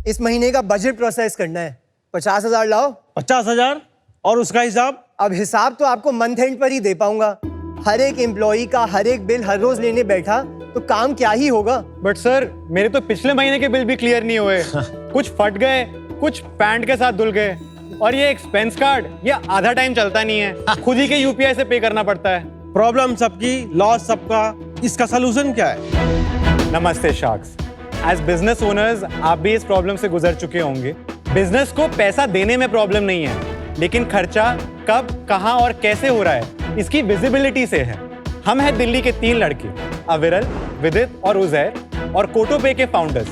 इस महीने का बजट प्रोसेस करना है। 50,000 लाओ। 50,000 और उसका हिसाब? अब हिसाब तो आपको मंथ एंड पर ही दे पाऊंगा। हर एक एम्प्लॉई का हर एक बिल हर रोज लेने बैठा तो काम क्या ही होगा। बट सर, मेरे तो पिछले महीने के बिल भी क्लियर नहीं हुए। कुछ फट गए, कुछ पैंट के साथ धुल गए, और ये एक्सपेंस कार्ड ये आधा टाइम चलता नहीं है, खुद ही के यूपीआई से पे करना पड़ता है। प्रॉब्लम सबकी, लॉस सबका, इसका सलूशन क्या है? नमस्ते शार्क्स। एज बिजनेस ओनर्स आप भी इस प्रॉब्लम से गुजर चुके होंगे। बिजनेस को पैसा देने में प्रॉब्लम नहीं है, लेकिन खर्चा कब, कहां और कैसे हो रहा है इसकी विजिबिलिटी से है। हम हैं दिल्ली के 3 लड़के, अविरल, विदित और उजैर, और कोटोपे के फाउंडर्स।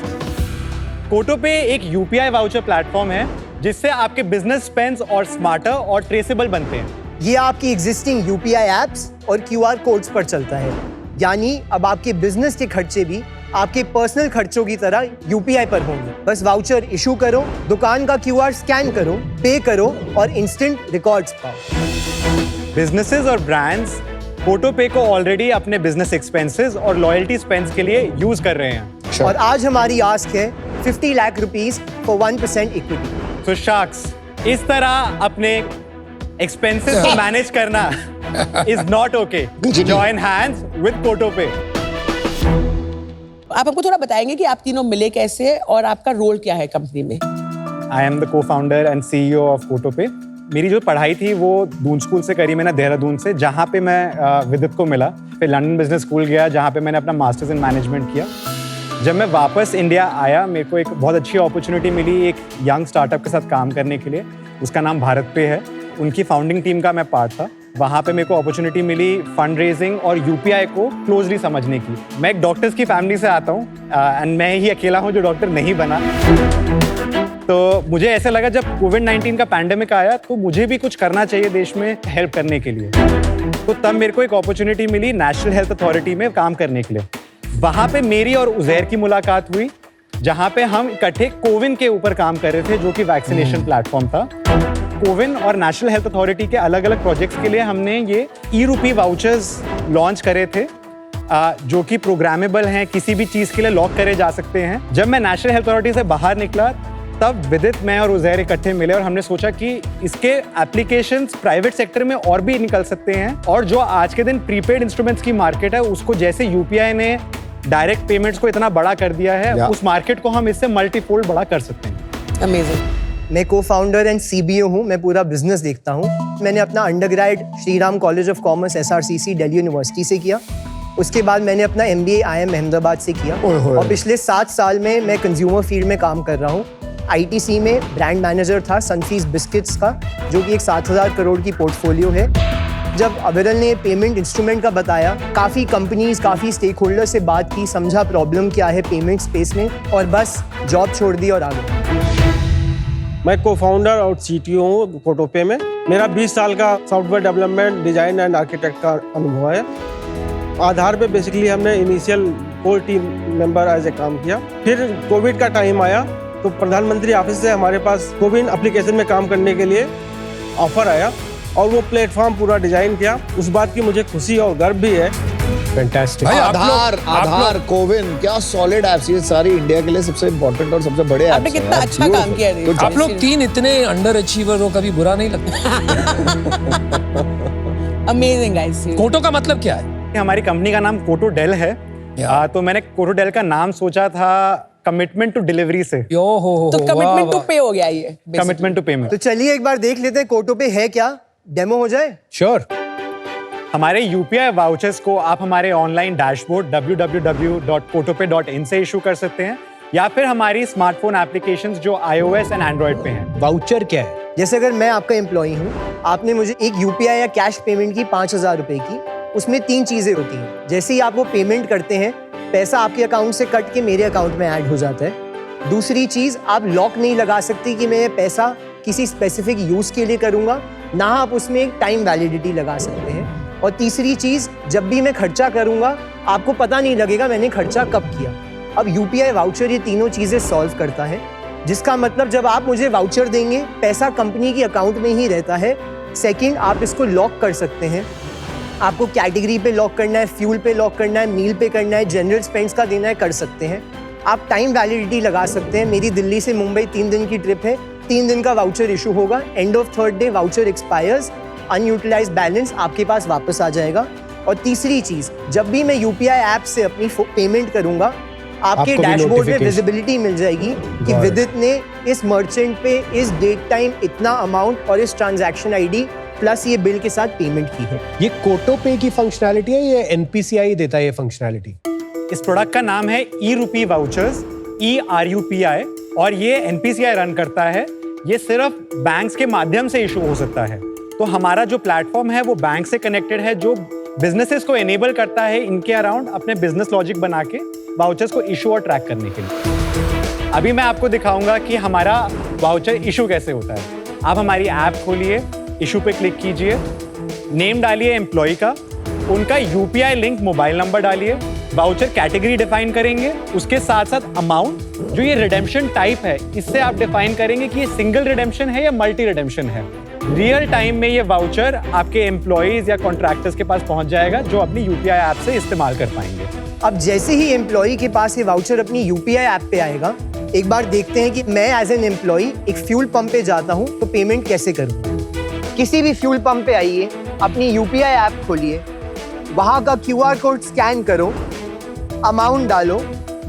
कोटोपे एक यूपीआई वाउचर प्लेटफॉर्म है जिससे आपके बिजनेस स्पेंड्स और स्मार्टर और ट्रेसेबल बनते हैं। ये आपकी एग्जिस्टिंग यूपीआई एप्स और क्यूआर कोड्स पर चलता है, यानी अब आपके बिजनेस के खर्चे भी आपके पर्सनल खर्चों की तरह यूपीआई पर होंगे। बस वाउचर इशू करो, दुकान का क्यूआर स्कैन करो, पे करो और इंस्टेंट रिकॉर्ड्स पाओ। बिजनेसेस और ब्रांड्स कोटोपे को ऑलरेडी अपने बिजनेस एक्सपेंसेस और लॉयल्टी स्पेंड्स के लिए यूज कर रहे हैं। और आज हमारी आस्क है 50 लाख रुपीस फॉर 1% इक्विटी। तो शार्क्स, इस तरह अपने एक्सपेंसेस को मैनेज करना is not okay. Join hands with Kotope. आप हमको थोड़ा बताएंगे कि आप तीनों मिले कैसे और आपका रोल क्या है कंपनी में? I am the co-founder and CEO of Kotope. मेरी जो पढ़ाई थी वो दून स्कूल से करी मैंने, देहरादून से, जहाँ पे मैं विदित को मिला। फिर लंदन बिजनेस स्कूल गया जहाँ पे मैंने अपना मास्टर्स इन मैनेजमेंट किया। जब मैं वापस इंडिया आया, मेरे को एक बहुत अच्छी अपॉर्चुनिटी मिली एक यंग स्टार्टअप के साथ काम करने के लिए। उसका नाम भारत पे है। उनकी फाउंडिंग टीम का मैं पार्ट था। वहाँ पे मेरे को अपॉर्चुनिटी मिली फंड रेजिंग और यूपीआई को क्लोजली समझने की। मैं एक डॉक्टर्स की फैमिली से आता हूँ एंड मैं ही अकेला हूँ जो डॉक्टर नहीं बना। तो मुझे ऐसा लगा जब कोविड-19 का पैंडेमिक आया तो मुझे भी कुछ करना चाहिए देश में हेल्प करने के लिए। तो तब मेरे को एक अपॉर्चुनिटी मिली नेशनल हेल्थ अथॉरिटी में काम करने के लिए। वहाँ पे मेरी और उजैर की मुलाकात हुई, जहाँ पे हम इकट्ठे कोविन के ऊपर काम कर रहे थे, जो कि वैक्सीनेशन प्लेटफॉर्म था। कोविन और नेशनल हेल्थ अथॉरिटी के अलग अलग प्रोजेक्ट्स के लिए हमने ये ई-रूपी वाउचर्स लॉन्च करे थे, जो कि प्रोग्रामेबल हैं, किसी भी चीज़ के लिए लॉक करे जा सकते हैं। जब मैं नेशनल हेल्थ अथॉरिटी से बाहर निकला तब विदित, मैं और उजैर इकट्ठे मिले और हमने सोचा कि इसके एप्लीकेशंस प्राइवेट सेक्टर में और भी निकल सकते हैं, और जो आज के दिन प्रीपेड इंस्ट्रूमेंट्स की मार्केट है उसको जैसे यूपीआई ने डायरेक्ट पेमेंट्स को इतना बड़ा कर दिया है, उस मार्केट को हम इससे मल्टीफोल्ड बड़ा कर सकते हैं। अमेजिंग। मैं को-फाउंडर एंड CBO हूँ। मैं पूरा बिजनेस देखता हूँ। मैंने अपना undergrad Shriram college of commerce SRCC Delhi university से किया। उसके बाद मैंने अपना MBA IIM अहमदाबाद से किया, और पिछले 7 साल में मैं कंज्यूमर फील्ड में काम कर रहा हूँ। ITC में ब्रांड मैनेजर था सनफीस्ट बिस्किट्स का, जो कि एक 7,000 करोड़ की पोर्टफोलियो है। जब अविरल ने पेमेंट इंस्ट्रूमेंट का बताया, काफ़ी कंपनीज, काफ़ी स्टेक होल्डर से बात की, समझा प्रॉब्लम क्या है पेमेंट स्पेस में, और बस जॉब छोड़ दी और आ गया। मैं को-फाउंडर और CTO हूँ कोटोपे में। मेरा 20 साल का software development, design and architect का अनुभव है। आधार पे बेसिकली हमने initial core team member as a काम किया। फिर कोविड का टाइम आया तो प्रधानमंत्री ऑफिस से हमारे पास कोविन एप्लीकेशन में काम करने के लिए ऑफर आया, और वो प्लेटफॉर्म पूरा डिजाइन किया। उस बात की मुझे खुशी और गर्व भी है। फैंटास्टिक। आधार, कोविन, क्या सॉलिड ऐप्स, ये सारी इंडिया के लिए सबसे इम्पोर्टेंट और सबसे बड़े ऐप्स हैं। आपने कितना अच्छा काम किया है। आप लोग 3 इतने अंडर अचीवर हो, कभी बुरा नहीं लगता? Amazing guys. कोटो का मतलब क्या है? हमारी कंपनी का नाम कोटो डेल है। तो मैंने कोटो डेल का नाम सोचा था कमिटमेंट टू डिलीवरी से। तो कमिटमेंट टू पे हो गया ये। Commitment to payment. तो चलिए एक बार देख लेते हैं कोटोपे है क्या, डेमो हो जाए। श्योर। हमारे यूपीआई वाउचर्स को आप हमारे ऑनलाइन डैशबोर्ड www.kotope.in से इशू कर सकते हैं, या फिर हमारी स्मार्टफोन एप्लीकेशंस जो iOS एंड एंड्रॉइड पे हैं। वाउचर क्या है? जैसे अगर मैं आपका एम्प्लॉई हूँ, आपने मुझे एक यूपीआई या कैश पेमेंट की 5,000 रुपए की, उसमें 3 चीजें होती हैं। जैसे ही आप वो पेमेंट करते हैं, पैसा आपके अकाउंट से कट के मेरे अकाउंट में ऐड हो जाता है। दूसरी चीज, आप लॉक नहीं लगा सकती कि मैं ये पैसा किसी स्पेसिफिक यूज के लिए करूंगा, ना आप उसमें एक टाइम वैलिडिटी लगा सकते हैं। और तीसरी चीज, जब भी मैं खर्चा करूंगा आपको पता नहीं लगेगा मैंने खर्चा कब किया। अब यूपीआई वाउचर ये तीनों चीजें सॉल्व करता है, जिसका मतलब जब आप मुझे वाउचर देंगे, पैसा कंपनी की अकाउंट में ही रहता है। सेकंड, आप इसको लॉक कर सकते हैं। आपको कैटेगरी पे लॉक करना है, फ्यूल पे लॉक करना है, मील पे करना है, जनरल स्पेंड्स का देना है, कर सकते हैं। आप टाइम वैलिडिटी लगा सकते हैं। मेरी दिल्ली से मुंबई 3 दिन की ट्रिप है, 3 दिन का वाउचर इशू होगा, end of 3rd day voucher expires, unutilised balance आपके पास वापस आ जाएगा। और तीसरी चीज, जब भी मैं यूपीआई ऐप से अपनी पेमेंट करूंगा, आपके आपको भी डैशबोर्ड में notification। विजिबिलिटी मिल जाएगी कि विदित ने इस मर्चेंट पे इस डेट टाइम इतना अमाउंट और इस ट्रांजैक्शन आईडी प्लस ये बिल के साथ पेमेंट की है। ये कोटो पे की फंक्शनैलिटी है, ये एनपीसीआई देता है ये फंक्शनैलिटी? इस प्रोडक्ट का नाम है ई रूपी वाउचर्स, ERUPI, और ये NPCI रन करता है। ये सिर्फ बैंक्स के माध्यम से इशू हो सकता है। तो हमारा जो प्लेटफॉर्म है वो बैंक से कनेक्टेड है, जो बिजनेसेस को एनेबल करता है इनके अराउंड अपने बिजनेस लॉजिक बना के वाउचर्स को इशू और ट्रैक करने के लिए। अभी मैं आपको दिखाऊंगा कि हमारा वाउचर इशू कैसे होता है। आप हमारी ऐप खोलिए, इशू पे क्लिक कीजिए, नेम डालिए एम्प्लॉय का, उनका UPI लिंक मोबाइल नंबर डालिए, वाउचर कैटेगरी डिफाइन करेंगे, उसके साथ साथ अमाउंट, जो ये रिडेम्पशन टाइप है इससे आप डिफाइन करेंगे कि ये सिंगल रिडेम्पशन है या मल्टी रिडेम्पशन है। रियल टाइम में ये वाउचर आपके एम्प्लॉयज या कॉन्ट्रैक्टर्स के पास पहुंच जाएगा, जो अपनी UPI ऐप से इस्तेमाल कर पाएंगे। अब जैसे ही एम्प्लॉय के पास ये वाउचर अपनी UPI ऐप पे आएगा, एक बार देखते हैं कि मैं एज एन एम्प्लॉय एक फ्यूल पंप पे जाता हूँ तो पेमेंट कैसे करूँ। किसी भी फ्यूल पंप पे आइए, अपनी UPI ऐप खोलिए, वहाँ का QR कोड स्कैन करो, अमाउंट डालो,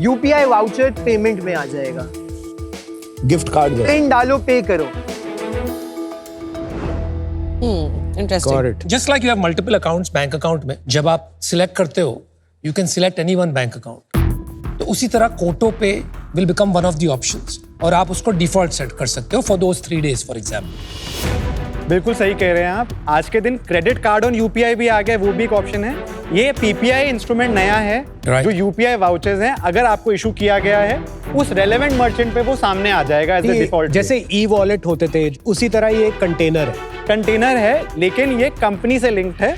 UPI वाउचर पेमेंट में आ जाएगा। गिफ्ट कार्ड पिन डालो, पे करो। Interesting. Just like you have multiple accounts bank account में, जब आप सिलेक्ट करते हो you can select any one bank account, तो उसी तरह कोटो पे will become one of the options, और आप उसको डिफॉल्ट सेट कर सकते हो for those 3 days for example. बिल्कुल सही कह रहे हैं आप। आज के दिन क्रेडिट कार्ड ऑन UPI भी आ गया, वो भी एक ऑप्शन है। ये PPI इंस्ट्रूमेंट नया है, जो UPI वाउचर्स हैं, अगर आपको इशू किया गया है उस रेलेवेंट मर्चेंट पे वो सामने आ जाएगा एज ए डिफॉल्ट। जैसे ई वॉलेट होते थे, उसी तरह ये कंटेनर है। कंटेनर है, लेकिन ये कंपनी से लिंक्ड है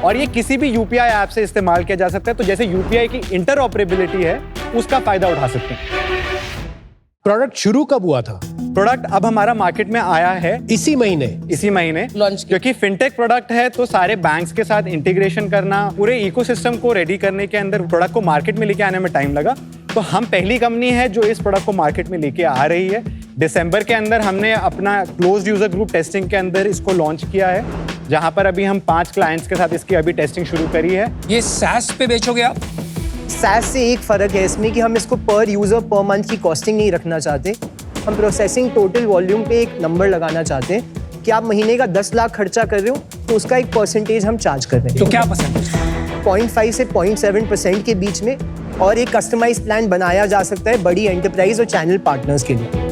और ये किसी भी UPI ऐप से इस्तेमाल किया जा सकता है। तो जैसे UPI की इंटरऑपरेबिलिटी है, उसका फायदा उठा सकते हैं। प्रोडक्ट शुरू कब हुआ था? प्रोडक्ट अब हमारा मार्केट में आया है इसी महीने लॉन्च किया। क्योंकि फिनटेक प्रोडक्ट है तो सारे बैंक्स के साथ इंटीग्रेशन करना, पूरे इकोसिस्टम को रेडी करने के अंदर प्रोडक्ट को मार्केट में लेके आने में टाइम लगा। तो हम पहली कंपनी है जो इस प्रोडक्ट को मार्केट में लेके आ रही है। दिसंबर के अंदर हमने अपना क्लोज्ड यूजर ग्रुप टेस्टिंग के अंदर इसको लॉन्च किया है, जहां पर अभी हम 5 क्लाइंट्स के साथ इसकी अभी टेस्टिंग शुरू करी है। ये SaaS पे बेचोगे आप? SaaS से एक फ़र्क है इसमें कि हम इसको पर यूज़र पर मंथ की कॉस्टिंग नहीं रखना चाहते। हम प्रोसेसिंग टोटल वॉल्यूम पे एक नंबर लगाना चाहते हैं कि आप महीने का 10 लाख खर्चा कर रहे हो तो उसका एक परसेंटेज हम चार्ज कर रहे हैं। तो क्या परसेंटेज? 0.5 से 0.7% के बीच में, और एक कस्टमाइज प्लान बनाया जा सकता है बड़ी एंटरप्राइज और चैनल पार्टनर्स के लिए।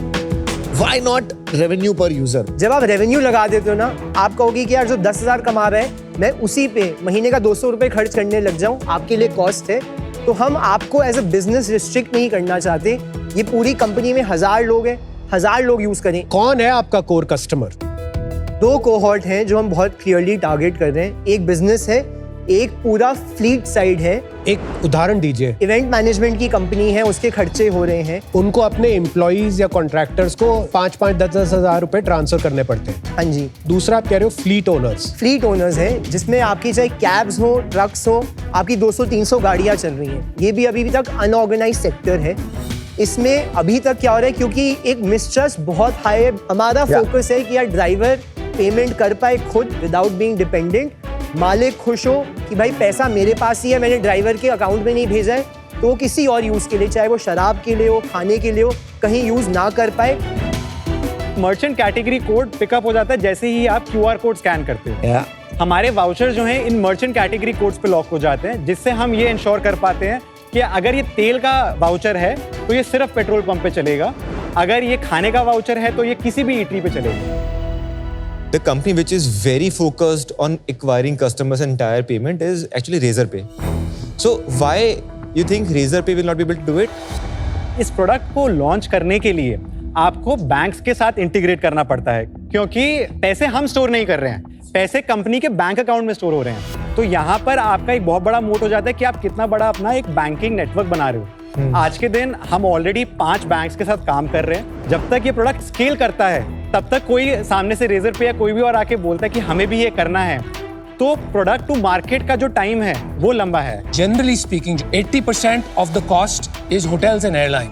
व्हाई नॉट रेवेन्यू पर यूजर? जब आप रेवेन्यू लगा देते हो ना, आप कहोगे कि यार जो 10,000 कमा रहा है, मैं उसी पे महीने का 200 रुपये खर्च करने लग जाऊं, आपके लिए कॉस्ट है। तो हम आपको एज अ बिजनेस रिस्ट्रिक्ट नहीं करना चाहते। ये पूरी कंपनी में 1000 लोग हैं, 1000 लोग यूज करें। कौन है आपका कोर कस्टमर? 2 कोहॉर्ट हैं जो हम बहुत क्लियरली टारगेट कर रहे हैं। एक बिजनेस है, एक पूरा फ्लीट साइड है। एक उदाहरण दीजिए। इवेंट मैनेजमेंट की कंपनी है, उसके खर्चे हो रहे हैं। उनको अपने एम्प्लॉइज या कॉन्ट्रैक्टर्स को 5-10 हज़ार रुपए ट्रांसफर करने पड़ते हैं। हाँ जी। दूसरा आप कह रहे हो फ्लीट ओनर्स। फ्लीट ओनर्स हैं जिसमें आपकी चाहे कैब्स हो, ट्रक्स हो, आपकी 200-300 गाड़ियाँ चल रही हैं। ये भी अभी तक अनऑर्गेनाइज सेक्टर है। इसमें अभी तक क्या हो रहा है, क्योंकि एक मिसट्रस्ट बहुत हाई है। हमारा फोकस है कि यार ड्राइवर पेमेंट कर पाए खुद विदाउट बीइंग डिपेंडेंट, मालिक खुश हो कि भाई पैसा मेरे पास ही है, मैंने ड्राइवर के अकाउंट में नहीं भेजा है, तो किसी और यूज़ के लिए, चाहे वो शराब के लिए हो, खाने के लिए हो, कहीं यूज़ ना कर पाए। मर्चेंट कैटेगरी कोड पिकअप हो जाता है जैसे ही आप QR कोड स्कैन करते हो। हमारे वाउचर जो हैं इन मर्चेंट कैटेगरी कोड्स पे लॉक हो जाते हैं, जिससे हम ये इंश्योर कर पाते हैं कि अगर ये तेल का वाउचर है तो ये सिर्फ पेट्रोल पंप पे चलेगा, अगर ये खाने का वाउचर है तो ये किसी भी ईटरी पे चलेगा। The company which is very focused on acquiring customers and entire payment is actually Razorpay. So why you think Razorpay will not be able to do it? इस प्रोडक्ट को लॉन्च करने के लिए आपको बैंक्स के साथ इंटीग्रेट करना पड़ता है, क्योंकि पैसे हम स्टोर नहीं कर रहे हैं, पैसे कंपनी के बैंक अकाउंट में स्टोर हो रहे हैं। तो यहाँ पर आपका एक बहुत बड़ा मोट हो जाता है कि आप कितना बड़ा अपना एक बैंकिंग नेटवर्क बना रहे हो। आज के दिन हम ऑलरेडी 5 बैंक्स के साथ काम कर रहे हैं। जब तक ये प्रोडक्ट स्केल करता है तब तक कोई सामने से Razorpay या कोई भी और आके बोलता है कि हमें भी ये करना है, तो प्रोडक्ट टू मार्केट का जो टाइम है वो लंबा है। Generally speaking 80% of the cost is hotels and airline.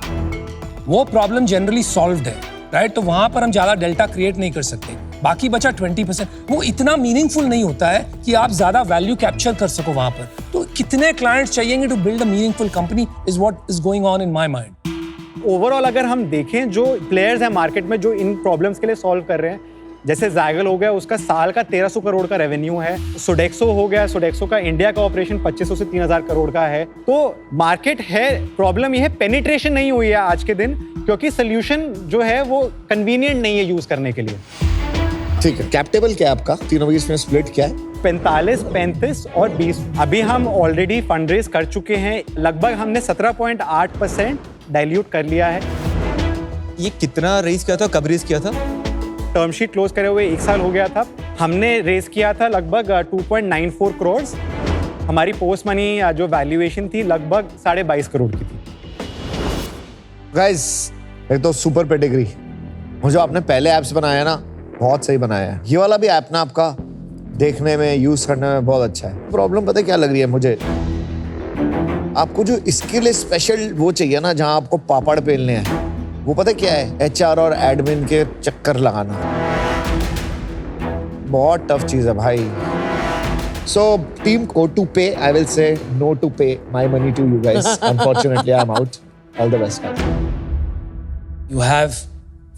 वो प्रॉब्लम जनरली सॉल्व्ड है, राइट? तो वहां पर हम ज्यादा डेल्टा क्रिएट नहीं कर सकते। बाकी बचा 20%, वो इतना मीनिंगफुल नहीं होता है कि आप ज्यादा वैल्यू कैप्चर कर सको वहां पर। तो कितने क्लाइंट्स चाहिएंगे to build a meaningful company is what is going on in my mind. Overall अगर हम देखें जो प्लेयर्स हैं मार्केट में जो इन प्रॉब्लम्स के लिए सॉल्व कर रहे हैं, जैसे ज़ाइगल हो गया, उसका साल का 1300 करोड़ का रेवेन्यू है। सोडेक्सो हो गया, सोडेक्सो का इंडिया का ऑपरेशन 2500 से 3000 करोड़ का है। तो मार्केट है, प्रॉब्लम ये है पेनिट्रेशन नहीं हुई है आज के दिन, क्योंकि सोल्यूशन जो है वो कन्वीनियंट नहीं है यूज करने के लिए। ठीक है, कैप टेबल क्या है आपका? तीनों के इसमें स्प्लिट क्या है? 45, 35 और 20। अभी हम ऑलरेडी फंड रेज कर चुके हैं, लगभग हमने 17.8% डाइल्यूट कर लिया है। ये कितना रेज किया था, कब रेज किया था? टर्म शीट क्लोज करे हुए 1 साल हो गया था। हमने रेज किया था लगभग 2.94 करोड़। हमारी पोस्ट मनी जो वैल्यूएशन थी लगभग 22.5 करोड़ की थी। गाइस, एक तो सुपर पेडिग्री। मुझे आपने पहले ऐप्स बनाया ना, बहुत सही बनाया है। ये वाला भी ऐप ना आपका देखने में, यूज करने में बहुत अच्छा है। प्रॉब्लम पता है क्या लग रही है मुझे? आपको जो इसके लिए स्पेशल वो चाहिए ना, जहां आपको पापड़ पेलने हैं, वो पता क्या है? HR और एडमिन के चक्कर लगाना। बहुत टफ चीज है भाई। So team Kotopay, I will say no to pay my money to you guys. Unfortunately, I'm out. All the best, guys. You have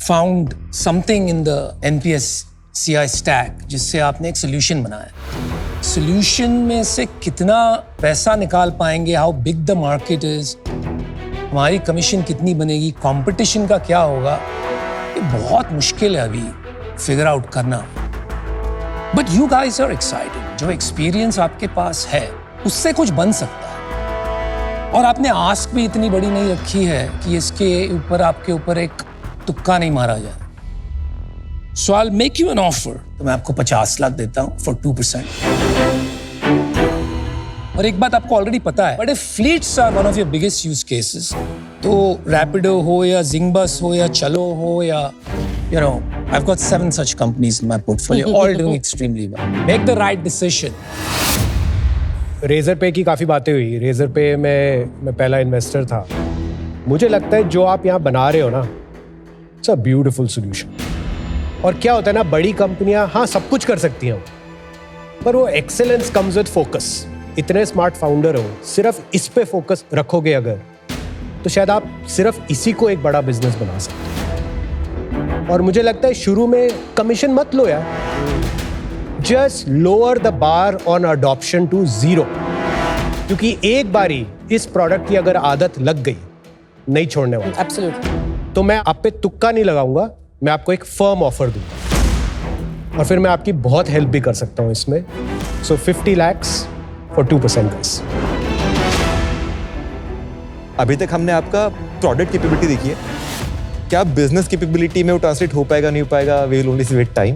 found something in the NPS CI stack जिससे आपने एक solution बनाया। Solution में से कितना पैसा निकाल पाएंगे? How big the market is? हमारी कमीशन कितनी बनेगी? कंपटीशन का क्या होगा? ये बहुत मुश्किल है अभी फिगर आउट करना। But you guys are excited. जो एक्सपीरियंस आपके पास है उससे कुछ बन सकता है, और आपने आस्क भी इतनी बड़ी नहीं रखी है कि इसके ऊपर आपके ऊपर एक तुक्का नहीं मारा जाए। So I will make you an offer. तो मैं आपको 50 लाख देता हूं फॉर 2%। और एक बात आपको ऑलरेडी पता है, but if fleets are one of your biggest use cases, तो रैपिडो हो या जिंगबस हो या चलो हो या you know, I've got 7 such companies in my portfolio, all doing extremely well. Make the right decision. Razorpay की काफ़ी बातें हुई। रेजर पे मैं पहला इन्वेस्टर था। मुझे लगता है जो आप यहाँ बना रहे हो ना, इट्स अ ब्यूटीफुल सोल्यूशन। और क्या होता है ना, बड़ी कंपनियाँ हाँ सब कुछ कर सकती हैं, पर वो एक्सेलेंस कम्स विद फोकस। इतने स्मार्ट फाउंडर हो, सिर्फ इस पे फोकस रखोगे अगर, तो शायद आप सिर्फ इसी को एक बड़ा बिजनेस बना सकते हो। और मुझे लगता है शुरू में कमीशन मत लो यार, just lower the bar on adoption to 0, क्योंकि एक बारी इस प्रोडक्ट की अगर आदत लग गई, नहीं छोड़ने वाला। एब्सोल्युटली। तो मैं आप पे तुक्का नहीं लगाऊंगा, मैं आपको एक फर्म ऑफर दूंगा, और फिर मैं आपकी बहुत हेल्प भी कर सकता हूं इसमें। सो 50 lakhs फॉर 2% गाइस। अभी तक हमने आपका प्रोडक्ट कैपेबिलिटी देखी है, क्या बिजनेस कैपेबिलिटी में वो ट्रांसलेट हो पाएगा नहीं हो पाएगा, we will only see with time.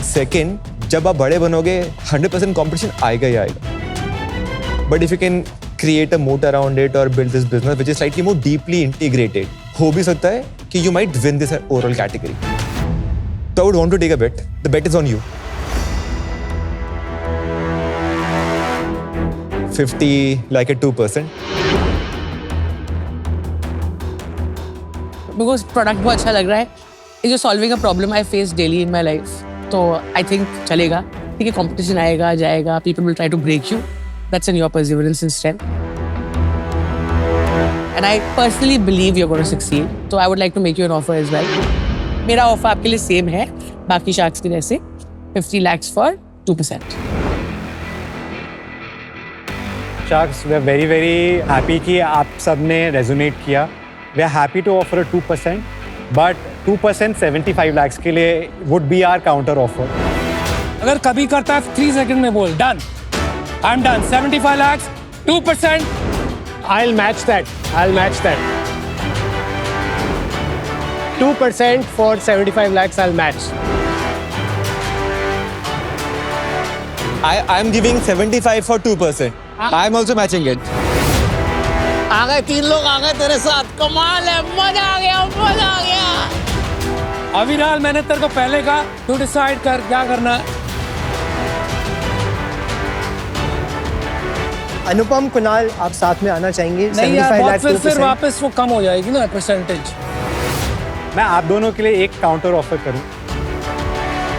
Second, जब आप बड़े बनोगे 100% कंपटीशन आएगा ही आएगा, but if you can create a moat around it और build this business which is slightly more deeply integrated, हो भी सकता है कि you might win this overall category. तो I would want to take a bet, the bet is on you. 50 like at 2%. Because product बहुत अच्छा लग रहा है। इज जो solving a problem I face daily in my life, तो I think चलेगा। ठीक है, कॉम्पिटिशन आएगा जाएगा, people will try to break you, that's in your perseverance and strength, and I personally believe you are going to succeed. तो I would like to make you an offer as well. मेरा offer आपके लिए same है बाकी sharks की जैसे, 50 lakhs for 2%। Sharks, we are very, very happy कि आप सब ने resonate किया। We are happy to offer a 2%, but 2% 75 lakhs के लिए would be our counter offer. अगर कभी करता है 3 सेकंड में बोल, done, I am done. 75 lakhs, 2%। I'll match that. 2% for 75 lakhs, I'll match. I am giving 75 for 2%. I am also matching it. आ गए 3 लोग आ गए तेरे साथ, कमाल है, मजा आ गया। अविनाल, मैंने तेरे को पहले कहा, तू डिसाइड कर क्या करना है। अनुपम, कुणाल, आप साथ में आना चाहेंगे? नहीं यार, 75 बहुत लाख फिर 2%। वापस वो कम हो जाएगी ना परसेंटेज। मैं आप दोनों के लिए एक काउंटर ऑफर करूं,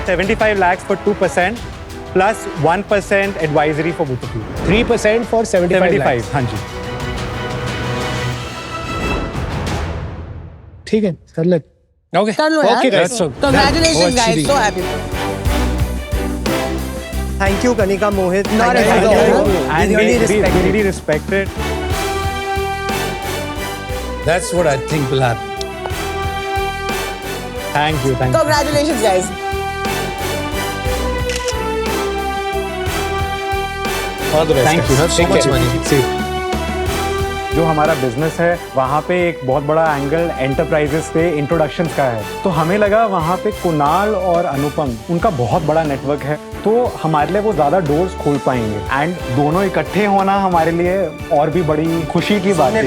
75 lakhs for 2% plus 1% advisory for both of you. 3% for 75 lakhs। हाँ जी। ठीक है, कर ले। ओके कर लो यार। Okay, guys. Congratulations guys, so happy. Thank you Kanika, Mohit. Not Thank at you. all. And We really respect we it. really respect it. That's what I think will happen. Thank you. Congratulations guys. Thank you. so much money. जो हमारा business है वहाँ पे एक बहुत बड़ा angle enterprises पे introductions का है, तो हमें लगा वहाँ पे कुणाल और अनुपम, उनका बहुत बड़ा नेटवर्क है, तो हमारे लिए वो ज़्यादा डोर्स खोल पाएंगे। एंड दोनों इकट्ठे होना हमारे लिए और भी बड़ी खुशी की बात है।